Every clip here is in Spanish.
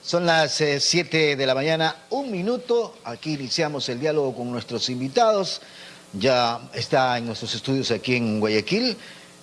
Son las 7 de la mañana, un minuto. Aquí iniciamos el diálogo con nuestros invitados. Ya está en nuestros estudios aquí en Guayaquil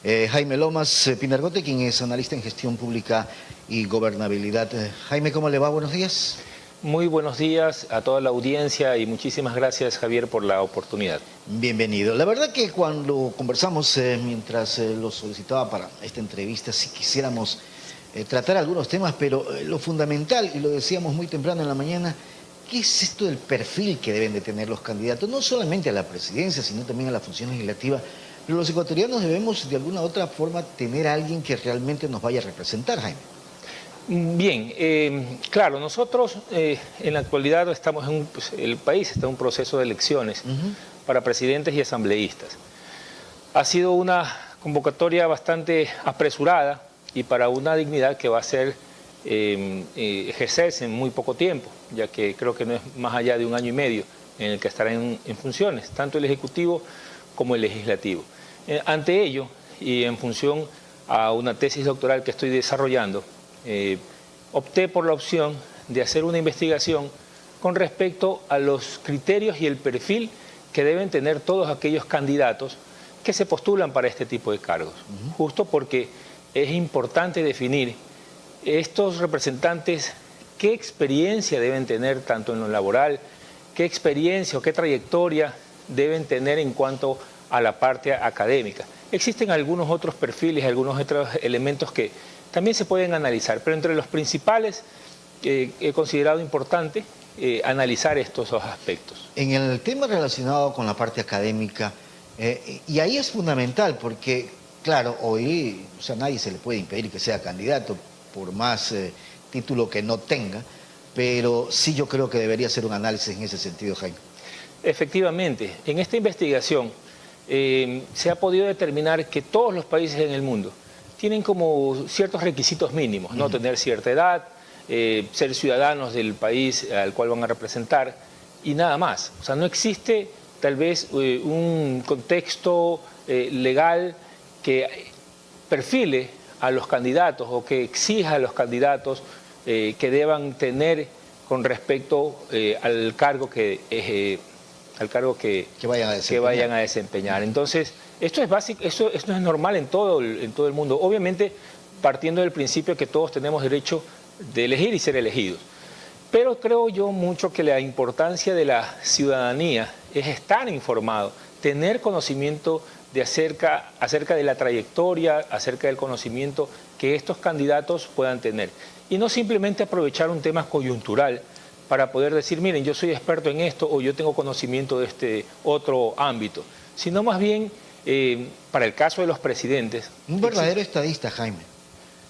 Jaime Lomas Pinargote, quien es analista en gestión pública y gobernabilidad. Jaime, ¿cómo le va? Buenos días. Muy buenos días a toda la audiencia y muchísimas gracias, Javier, por la oportunidad. Bienvenido. La verdad que cuando conversamos, mientras lo solicitaba para esta entrevista, sí quisiéramos tratar algunos temas, pero lo fundamental, y lo decíamos muy temprano en la mañana, ¿qué es esto del perfil que deben de tener los candidatos? No solamente a la presidencia, sino también a la función legislativa. Pero los ecuatorianos debemos de alguna u otra forma tener a alguien que realmente nos vaya a representar, Jaime. Bien, claro, nosotros en la actualidad estamos el país está en un proceso de elecciones para presidentes y asambleístas. Ha sido una convocatoria bastante apresurada y para una dignidad que va a ser ejercerse en muy poco tiempo, ya que creo que no es más allá de 1 año y medio en el que estará en funciones, tanto el Ejecutivo como el Legislativo. Ante ello, y en función a una tesis doctoral que estoy desarrollando, opté por la opción de hacer una investigación con respecto a los criterios y el perfil que deben tener todos aquellos candidatos que se postulan para este tipo de cargos. Justo porque es importante definir estos representantes qué experiencia deben tener tanto en lo laboral, qué experiencia o qué trayectoria deben tener en cuanto a la parte académica. Existen algunos otros perfiles, algunos otros elementos que también se pueden analizar, pero entre los principales he considerado importante analizar estos dos aspectos. En el tema relacionado con la parte académica, y ahí es fundamental porque, claro, hoy nadie se le puede impedir que sea candidato, por más título que no tenga, pero sí yo creo que debería hacer un análisis en ese sentido, Jaime. Efectivamente, en esta investigación se ha podido determinar que todos los países en el mundo tienen como ciertos requisitos mínimos, ¿no? Tener cierta edad, ser ciudadanos del país al cual van a representar y nada más. O sea, no existe tal vez un contexto legal que perfile a los candidatos o que exija a los candidatos que deban tener con respecto al cargo que vayan a desempeñar. Entonces, esto es básico, esto es normal en todo el mundo. Obviamente, partiendo del principio que todos tenemos derecho de elegir y ser elegidos. Pero creo yo mucho que la importancia de la ciudadanía es estar informado, tener conocimiento acerca de la trayectoria, acerca del conocimiento que estos candidatos puedan tener. Y no simplemente aprovechar un tema coyuntural para poder decir, miren, yo soy experto en esto o yo tengo conocimiento de este otro ámbito, sino más bien, para el caso de los presidentes... Un verdadero estadista, Jaime.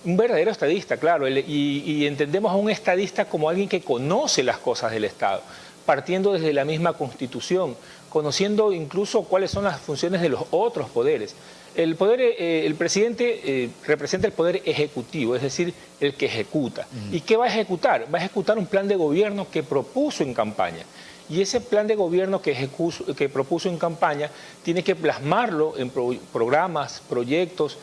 Un verdadero estadista, claro, y entendemos a un estadista como alguien que conoce las cosas del Estado, partiendo desde la misma Constitución, conociendo incluso cuáles son las funciones de los otros poderes. El presidente representa el poder ejecutivo, es decir, el que ejecuta. ¿Y qué va a ejecutar? Va a ejecutar un plan de gobierno que propuso en campaña. Y ese plan de gobierno que propuso en campaña tiene que plasmarlo en programas, proyectos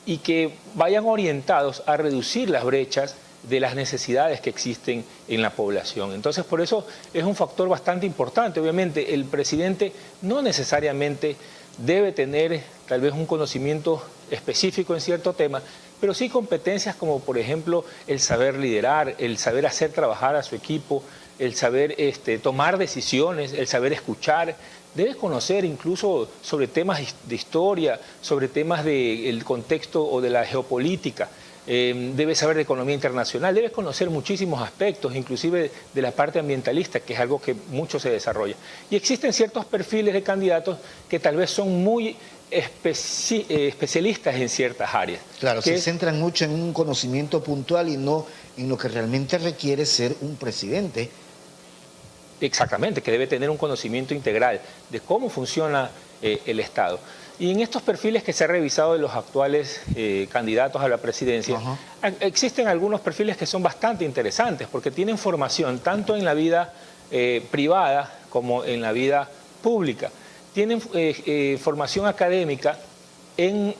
y que vayan orientados a reducir las brechas de las necesidades que existen en la población. Entonces, por eso es un factor bastante importante. Obviamente, el presidente no necesariamente debe tener tal vez un conocimiento específico en cierto tema, pero sí competencias como, por ejemplo, el saber liderar, el saber hacer trabajar a su equipo, el saber tomar decisiones, el saber escuchar. Debes conocer incluso sobre temas de historia, sobre temas del contexto o de la geopolítica. Debes saber de economía internacional, debes conocer muchísimos aspectos, inclusive de la parte ambientalista, que es algo que mucho se desarrolla. Y existen ciertos perfiles de candidatos que tal vez son muy especialistas en ciertas áreas. Claro, se centran mucho en un conocimiento puntual y no en lo que realmente requiere ser un presidente. Exactamente, que debe tener un conocimiento integral de cómo funciona el Estado. Y en estos perfiles que se ha revisado de los actuales candidatos a la presidencia, existen algunos perfiles que son bastante interesantes porque tienen formación tanto en la vida privada como en la vida pública. Tienen formación académica en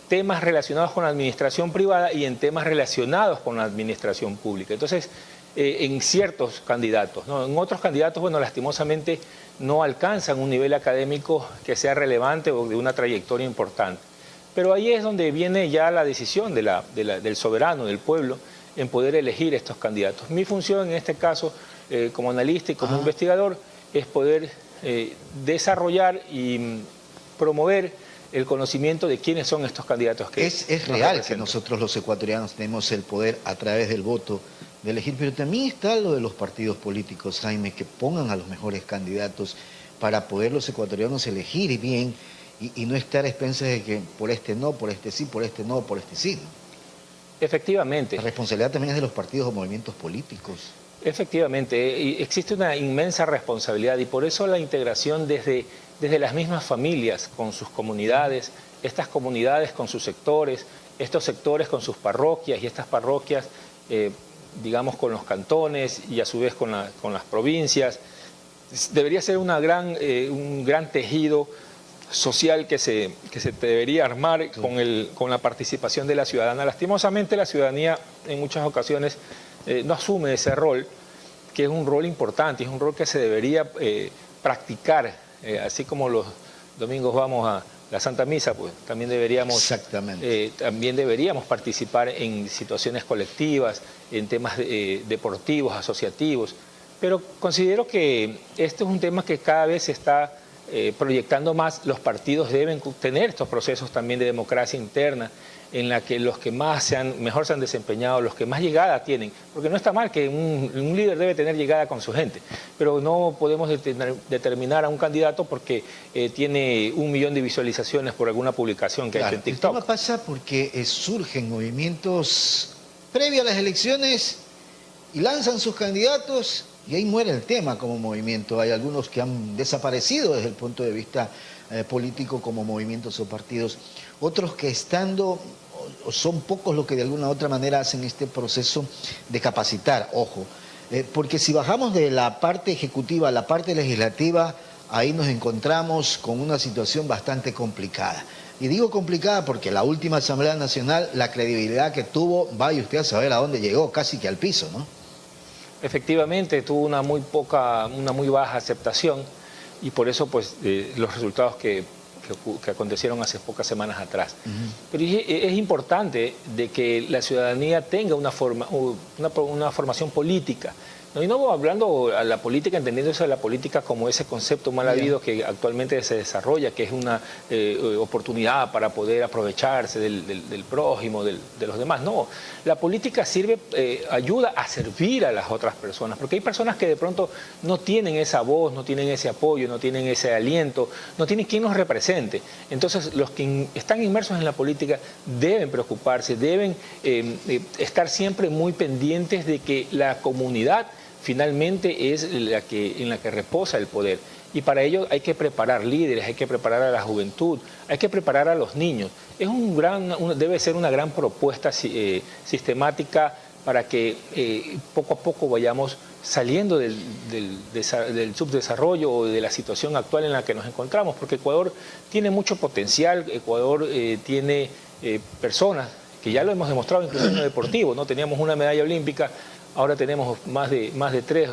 temas relacionados con la administración privada y en temas relacionados con la administración pública. Entonces, en ciertos candidatos, ¿no? En otros candidatos, bueno, lastimosamente no alcanzan un nivel académico que sea relevante o de una trayectoria importante. Pero ahí es donde viene ya la decisión del soberano, del pueblo, en poder elegir estos candidatos. Mi función en este caso, como analista y como investigador, es poder desarrollar y promover el conocimiento de quiénes son estos candidatos que es real que nosotros los ecuatorianos tenemos el poder a través del voto de elegir, pero también está lo de los partidos políticos, Jaime, que pongan a los mejores candidatos para poder los ecuatorianos elegir bien y no estar a expensas de que por este no, por este sí, por este no, por este sí, ¿no? Efectivamente. La responsabilidad también es de los partidos o movimientos políticos. Efectivamente, existe una inmensa responsabilidad y por eso la integración desde las mismas familias con sus comunidades, estas comunidades con sus sectores, estos sectores con sus parroquias y estas parroquias, digamos, con los cantones y a su vez con las provincias. Debería ser un gran tejido social que se debería armar con la participación de la ciudadana. Lastimosamente la ciudadanía en muchas ocasiones no asume ese rol, que es un rol importante, es un rol que se debería practicar, así como los domingos vamos a la Santa Misa, pues también deberíamos participar en situaciones colectivas, en temas deportivos, asociativos, pero considero que este es un tema que cada vez se está proyectando más. Los partidos deben tener estos procesos también de democracia interna, en la que los que mejor se han desempeñado, los que más llegada tienen, porque no está mal que un líder debe tener llegada con su gente, pero no podemos determinar a un candidato porque tiene 1 millón de visualizaciones por alguna publicación que ha hecho en TikTok. El tema pasa porque surgen movimientos previos a las elecciones y lanzan sus candidatos y ahí muere el tema como movimiento. Hay algunos que han desaparecido desde el punto de vista político como movimientos o partidos, otros que estando, son pocos los que de alguna u otra manera hacen este proceso de capacitar, ojo, porque si bajamos de la parte ejecutiva a la parte legislativa, ahí nos encontramos con una situación bastante complicada. Y digo complicada porque la última Asamblea Nacional, la credibilidad que tuvo, vaya usted a saber a dónde llegó, casi que al piso, ¿no? Efectivamente, tuvo una muy baja aceptación y por eso pues los resultados que acontecieron hace pocas semanas atrás. Pero es importante de que la ciudadanía tenga una formación política. ¿No? Y no hablando a la política, entendiéndose a la política como ese concepto mal habido que actualmente se desarrolla, que es una oportunidad para poder aprovecharse del prójimo, de los demás. No, la política ayuda a servir a las otras personas, porque hay personas que de pronto no tienen esa voz, no tienen ese apoyo, no tienen ese aliento, no tienen quien los represente. Entonces, los que están inmersos en la política deben preocuparse, deben estar siempre muy pendientes de que la comunidad finalmente es en la que reposa el poder. Y para ello hay que preparar líderes, hay que preparar a la juventud, hay que preparar a los niños. Debe ser una gran propuesta sistemática para que poco a poco vayamos saliendo del subdesarrollo o de la situación actual en la que nos encontramos, porque Ecuador tiene mucho potencial, Ecuador tiene personas que ya lo hemos demostrado incluso en lo deportivo, ¿no? Teníamos una medalla olímpica, ahora tenemos más de 3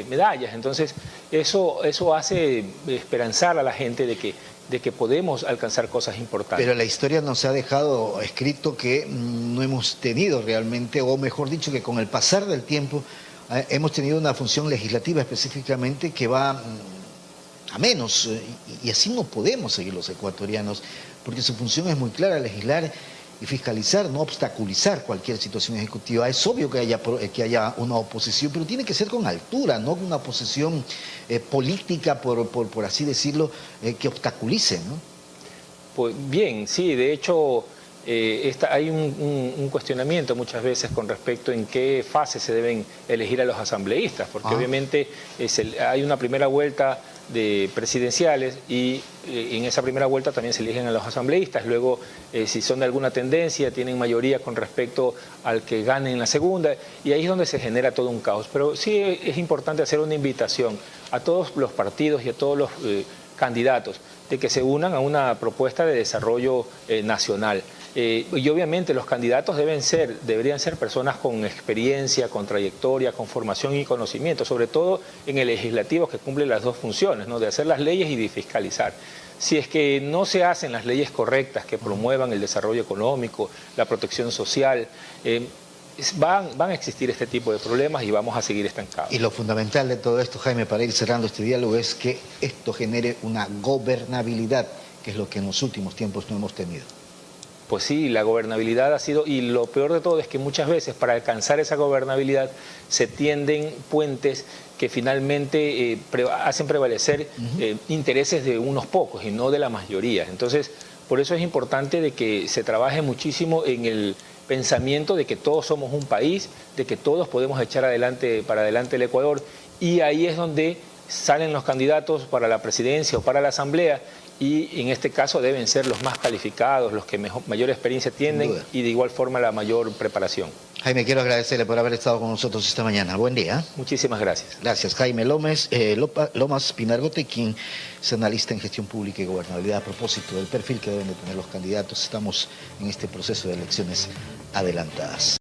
medallas. Entonces, eso hace esperanzar a la gente de que podemos alcanzar cosas importantes. Pero la historia nos ha dejado escrito que no hemos tenido realmente, o mejor dicho, que con el pasar del tiempo hemos tenido una función legislativa específicamente que va a menos. Y así no podemos seguir los ecuatorianos, porque su función es muy clara, legislar y fiscalizar, no obstaculizar cualquier situación ejecutiva. Es obvio que haya una oposición, pero tiene que ser con altura, no una oposición política, por así decirlo, que obstaculice, ¿no? Pues bien, sí, de hecho hay un cuestionamiento muchas veces con respecto en qué fase se deben elegir a los asambleístas, porque obviamente hay una primera vuelta de presidenciales y en esa primera vuelta también se eligen a los asambleístas. Luego, si son de alguna tendencia, tienen mayoría con respecto al que gane en la segunda, y ahí es donde se genera todo un caos. Pero sí es importante hacer una invitación a todos los partidos y a todos los candidatos, de que se unan a una propuesta de desarrollo nacional. Y obviamente los candidatos deberían ser personas con experiencia, con trayectoria, con formación y conocimiento, sobre todo en el legislativo, que cumple las dos funciones, ¿no?, de hacer las leyes y de fiscalizar. Si es que no se hacen las leyes correctas que promuevan el desarrollo económico, la protección social, van a existir este tipo de problemas y vamos a seguir estancados. Y lo fundamental de todo esto, Jaime, para ir cerrando este diálogo, es que esto genere una gobernabilidad, que es lo que en los últimos tiempos no hemos tenido. Pues sí, la gobernabilidad ha sido, y lo peor de todo es que muchas veces para alcanzar esa gobernabilidad se tienden puentes que finalmente hacen prevalecer intereses de unos pocos y no de la mayoría. Entonces, por eso es importante de que se trabaje muchísimo en el pensamiento de que todos somos un país, de que todos podemos echar para adelante el Ecuador, y ahí es donde salen los candidatos para la presidencia o para la asamblea, y en este caso deben ser los más calificados, los que mayor experiencia tienen y de igual forma la mayor preparación. Jaime, quiero agradecerle por haber estado con nosotros esta mañana. Buen día. Muchísimas gracias. Gracias, Jaime Lomas Pinargote, quien es analista en gestión pública y gobernabilidad. A propósito del perfil que deben de tener los candidatos, estamos en este proceso de elecciones adelantadas.